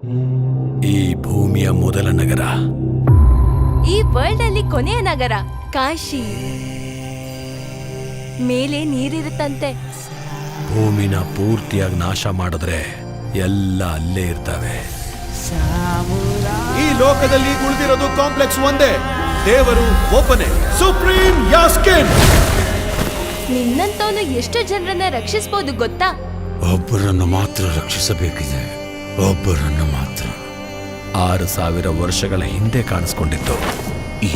ಈ ಭೂಮಿಯ ಮೊದಲ ನಗರ, ಈ ವರ್ಲ್ಡ್ ಅಲ್ಲಿ ಕೊನೆಯ ನಗರ ಕಾಶಿ. ಮೇಲೆ ನೀರಿರುತ್ತಂತೆ. ಭೂಮಿನ ಪೂರ್ತಿಯಾಗಿ ನಾಶ ಮಾಡಿದ್ರೆ ಎಲ್ಲ ಅಲ್ಲೇ ಇರ್ತವೆ. ಈ ಲೋಕದಲ್ಲಿ ಉಳಿದಿರೋದು ಕಾಂಪ್ಲೆಕ್ಸ್ ಒಂದೇ, ದೇವರು ಒಬ್ಬನೇ, ಸುಪ್ರೀಂ ಯಾಸ್ಕಿನ್. ನಿನ್ನಂತವನು ಎಷ್ಟು ಜನರನ್ನ ರಕ್ಷಿಸಬಹುದು ಗೊತ್ತಾ? ಒಬ್ಬರನ್ನು ಮಾತ್ರ ರಕ್ಷಿಸಬೇಕಿದೆ, ಒಬ್ಬರನ್ನು ಮಾತ್ರ. 6000 ವರ್ಷಗಳ ಹಿಂದೆ ಕಾಣಿಸ್ಕೊಂಡಿತ್ತು.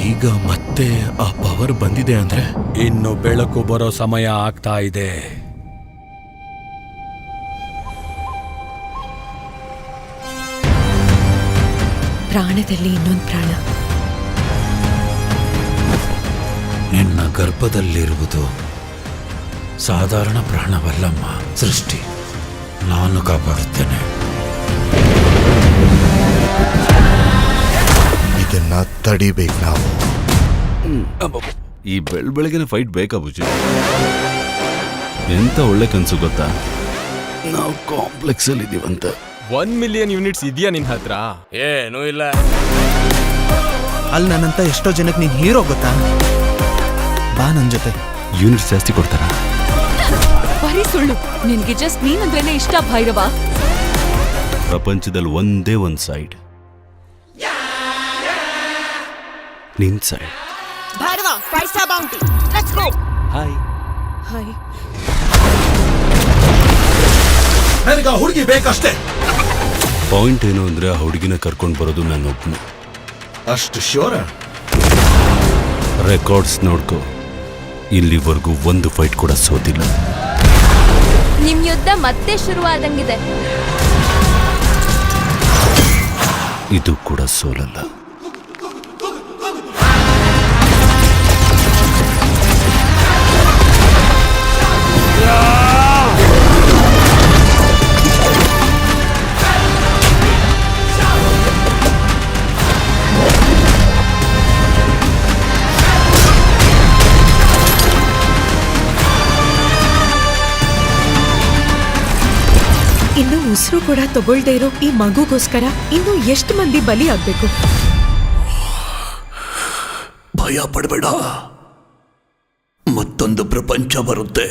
ಈಗ ಮತ್ತೆ ಆ ಪವರ್ ಬಂದಿದೆ ಅಂದ್ರೆ ಇನ್ನು ಬೆಳಕು ಬರೋ ಸಮಯ ಆಗ್ತಾ ಇದೆ. ಪ್ರಾಣದಲ್ಲಿ ಇನ್ನೊಂದು ಪ್ರಾಣ. ನಿನ್ನ ಗರ್ಭದಲ್ಲಿರುವುದು ಸಾಧಾರಣ ಪ್ರಾಣವಲ್ಲಮ್ಮ, ಸೃಷ್ಟಿ. ನಾನು ಕಾಪಾಡುತ್ತೇನೆ. ಇದನ್ನ ತಡಿಬೇಕು ನಾವು. ಈ ಬೆಳಗಿನ ಫೈಟ್ ಬೇಕಾ ಬುಜಿ? ಎಂತ ಒಳ್ಳೆ ಕನ್ಸು ಗೊತ್ತಾ? ನಾವು ಕಾಂಪ್ಲೆಕ್ಸ್ ಅಲ್ಲಿ ಇದೀವಂತ. 1 ಮಿಲಿಯನ್ ಯೂನಿಟ್ಸ್ ಇದೆಯಾ ನಿನ್ ಹತ್ರ? ಏನೂ ಇಲ್ಲ. ಅಲ್ಲಿ ನನ್ನಂತ ಎಷ್ಟೋ ಜನಕ್ಕೆ ನೀನ್ ಹೀರೋ ಗೊತ್ತಾ? ಬಾ ನನ್ ಜೊತೆ. ಯೂನಿಟ್ಸ್ ಜಾಸ್ತಿ ಕೊಡ್ತಾರ? ಬರೀ ಸುಳ್ಳು. ನಿನ್ಗೆ ಜಸ್ಟ್ ನೀನಂದ್ರೇನೆ ಇಷ್ಟ ಭೈರವ. ಪ್ರಪಂಚದಲ್ಲಿ ಒಂದೇ ಒಂದ್ ಸೈಡ್, ನಿನ್ side. Bhairava 5 star bounty. Let's go. Hi hi. ನನಗ ಹುಡುಗಿ ಬೇಕಷ್ಟೇ. ಪಾಯಿಂಟ್ ಏನು ಅಂದ್ರೆ ಆ ಹುಡುಗಿನ ಕರ್ಕೊಂಡು ಬರೋದು ನಾನೊಬ್ನು. ಅಷ್ಟು ಶ್ಯೂರ? ರೆಕಾರ್ಡ್ಸ್ ನೋಡ್ಕೋ, ಇಲ್ಲಿವರೆಗೂ ಒಂದು ಫೈಟ್ ಕೂಡ ಸೋತಿಲ್ಲ. ನಿಮ್ ಯುದ್ಧ ಮತ್ತೆ ಶುರುವಾದಂಗಿದೆ. ಇದು ಕೂಡ ಸೋಲಲ್ಲ. ಇನ್ನು ಉಸಿರು ಕೂಡ ತಗೊಳ್ದೇ ಇರೋ ಈ ಮಗುಗೋಸ್ಕರ ಇನ್ನು ಎಷ್ಟು ಮಂದಿ ಬಲಿ ಆಗ್ಬೇಕು? ಭಯ ಪಡಬೇಡ, ಮತ್ತೊಂದು ಪ್ರಪಂಚ ಬರುತ್ತೆ.